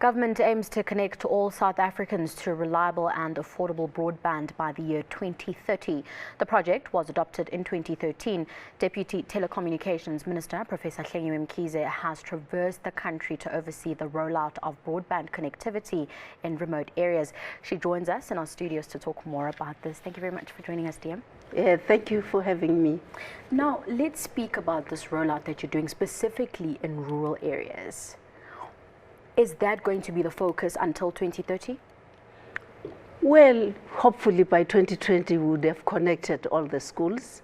Government aims to connect all South Africans to reliable and affordable broadband by the year 2030. The project was adopted in 2013. Deputy Telecommunications Minister Professor Hlengiwe Mkhize has traversed the country to oversee the rollout of broadband connectivity in remote areas. She joins us in our studios to talk more about this. Thank you very much for joining us, dear. Thank you for having me. Now, let's speak about this rollout that you're doing specifically in rural areas. Is that going to be the focus until 2030? Well, hopefully by 2020 we would have connected all the schools,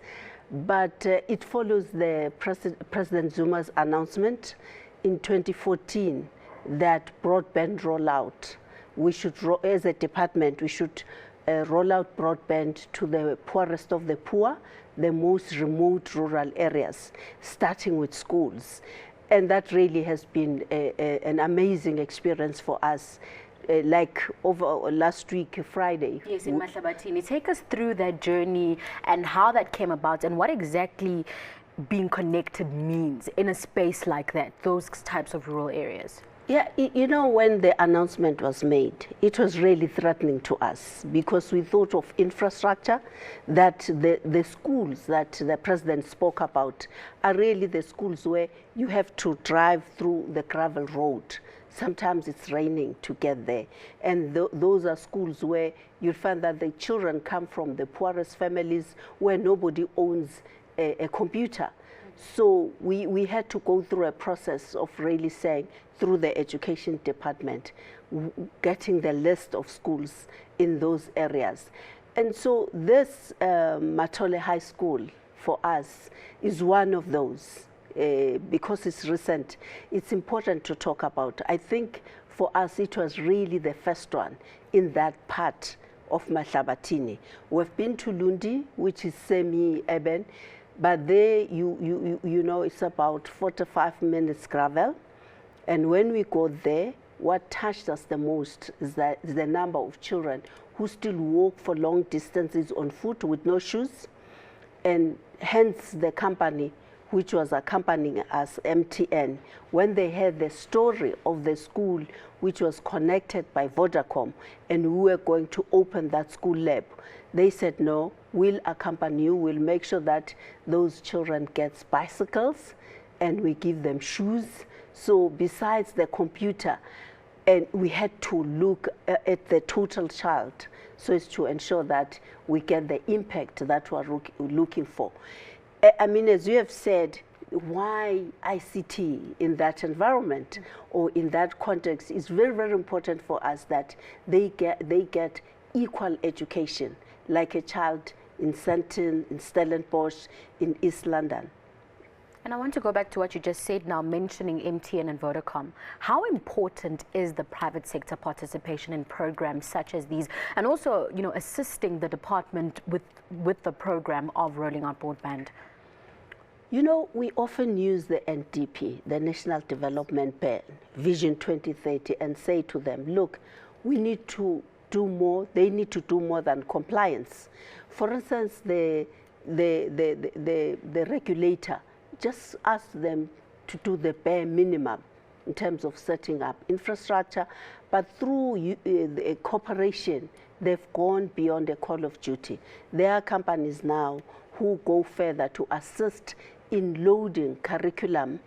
but it follows the President Zuma's announcement in 2014 that broadband rollout, we should, as a department, we should roll out broadband to the poorest of the poor, the most remote rural areas, starting with schools. And that really has been an amazing experience for us. Like over last week, Friday. Yes, in Mahlabatini. Take us through that journey and how that came about and what exactly being connected means in a space like that, those types of rural areas. Yeah, you know, when the announcement was made, it was really threatening to us because we thought of infrastructure, that the schools that the president spoke about are really the schools where you have to drive through the gravel road. Sometimes it's raining to get there. And those are schools where you find that the children come from the poorest families where nobody owns a computer. So we had to go through a process of really saying, through the education department, getting the list of schools in those areas. And so this Matole High School for us is one of those. Because it's recent, it's important to talk about. I think for us it was really the first one in that part of Mahlabatini. We've been to Lundi, which is semi-urban, but there you know it's about 45 minutes gravel. And when we go there, what touched us the most is the number of children who still walk for long distances on foot with no shoes, and hence the company which was accompanying us, MTN, when they heard the story of the school which was connected by Vodacom and we were going to open that school lab, they said, no, we'll accompany you, we'll make sure that those children get bicycles and we give them shoes. So besides the computer, and we had to look at the total child so as to ensure that we get the impact that we're looking for. I mean, as you have said, why ICT in that environment or in that context is very, very important for us, that they get equal education, like a child in Sandton, in Stellenbosch, in East London. And I want to go back to what you just said now, mentioning MTN and Vodacom. How important is the private sector participation in programs such as these, and also, you know, assisting the department with the program of rolling out broadband? You know, we often use the NDP, the National Development Plan, Vision 2030, and say to them, look, we need to do more. They need to do more than compliance. For instance, the regulator just ask them to do the bare minimum in terms of setting up infrastructure, but through the cooperation, they've gone beyond the call of duty. There are companies now who go further to assist in loading curriculum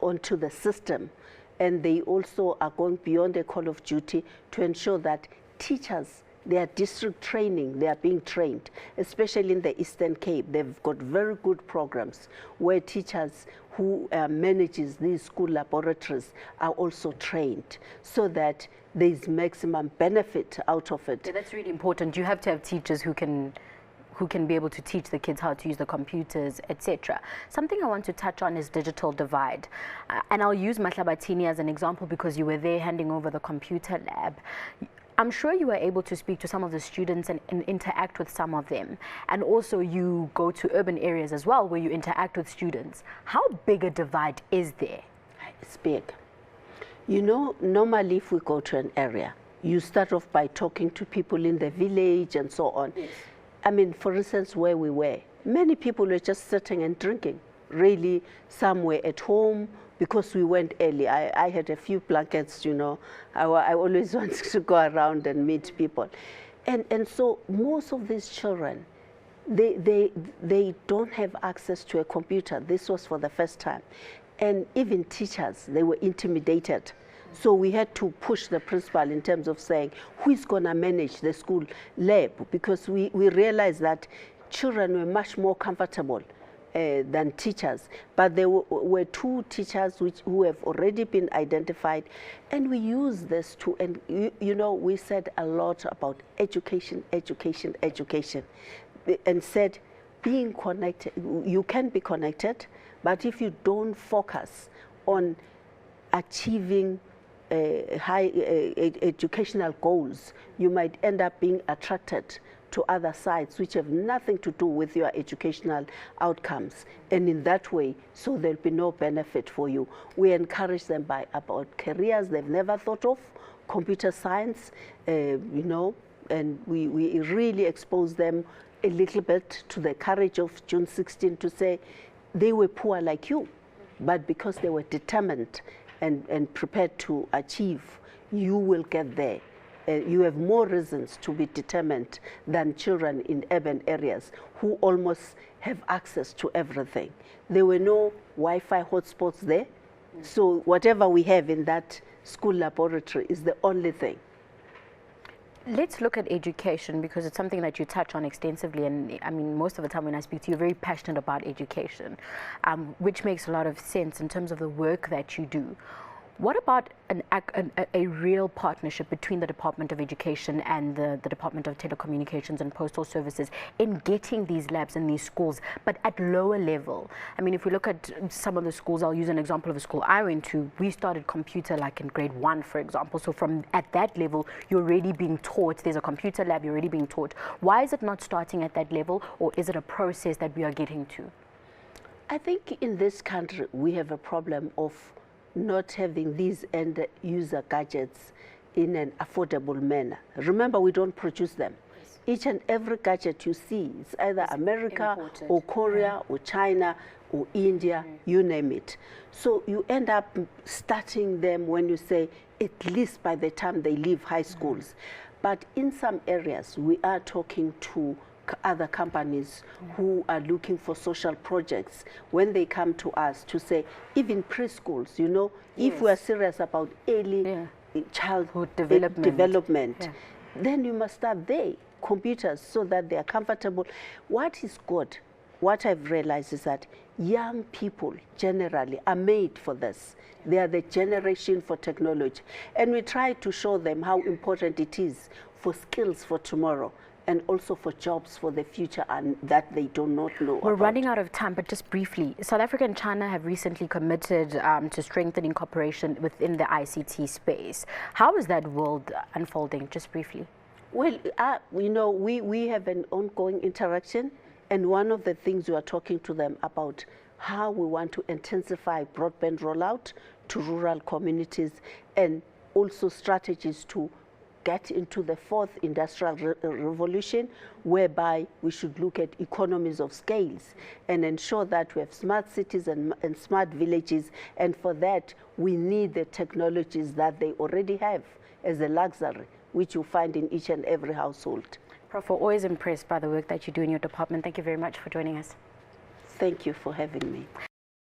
onto the system, and they also are going beyond the call of duty to ensure that teachers, their district training, they are being trained, especially in the Eastern Cape. They've got very good programs where teachers who manages these school laboratories are also trained so that there's maximum benefit out of it. Yeah, that's really important. You have to have teachers who can be able to teach the kids how to use the computers, etc. Something I want to touch on is digital divide. And I'll use Mahlabatini as an example because you were there handing over the computer lab. I'm sure you were able to speak to some of the students and interact with some of them. And also you go to urban areas as well where you interact with students. How big a divide is there? It's big. You know, normally if we go to an area, you start off by talking to people in the village and so on. Yes. I mean, for instance, where we were, many people were just sitting and drinking. Really, some were at home because we went early. I had a few blankets, you know. I always wanted to go around and meet people. And so most of these children, they don't have access to a computer. This was for the first time. And even teachers, they were intimidated. So we had to push the principal in terms of saying, who is going to manage the school lab? Because we realized that children were much more comfortable than teachers. But there were 2 teachers who have already been identified. And we used this to, and you know, we said a lot about education, education, education. And said, being connected, you can be connected, but if you don't focus on achieving high educational goals, you might end up being attracted to other sites which have nothing to do with your educational outcomes. And in that way, so there'll be no benefit for you. We encourage them about careers they've never thought of, computer science, you know, and we really expose them a little bit to the courage of June 16 to say they were poor like you, but because they were determined and prepared to achieve, you will get there. You have more reasons to be determined than children in urban areas who almost have access to everything. There were no Wi-Fi hotspots there, so whatever we have in that school laboratory is the only thing. Let's look at education, because it's something that you touch on extensively, and I mean, most of the time when I speak to you, you're very passionate about education, which makes a lot of sense in terms of the work that you do. What about a real partnership between the Department of Education and the Department of Telecommunications and Postal Services in getting these labs in these schools, but at lower level? I mean, if we look at some of the schools, I'll use an example of a school I went to. We started computer like in grade 1, for example. So from at that level, you're already being taught. There's a computer lab, you're already being taught. Why is it not starting at that level, or is it a process that we are getting to? I think in this country, we have a problem of not having these end user gadgets in an affordable manner. Remember, we don't produce them. Yes. Each and every gadget you see, it's either America imported, or Korea or China or India, you name it. So you end up starting them when you say at least by the time they leave high schools. But in some areas, we are talking to other companies who are looking for social projects when they come to us to say, even preschools, you know, if we are serious about early childhood development, then you must start there, computers, so that they are comfortable. What is good, what I've realized is that young people generally are made for this. They are the generation for technology. And we try to show them how important it is for skills for tomorrow, and also for jobs for the future, and that they do not know We're about. running out of time, but just briefly, South Africa and China have recently committed to strengthening cooperation within the ICT space. How is that world unfolding, just briefly? Well, you know, we have an ongoing interaction, and one of the things we are talking to them about how we want to intensify broadband rollout to rural communities, and also strategies to get into the 4th industrial revolution, whereby we should look at economies of scales and ensure that we have smart cities and smart villages. And for that, we need the technologies that they already have as a luxury, which you find in each and every household. Prof, we're always impressed by the work that you do in your department. Thank you very much for joining us. Thank you for having me.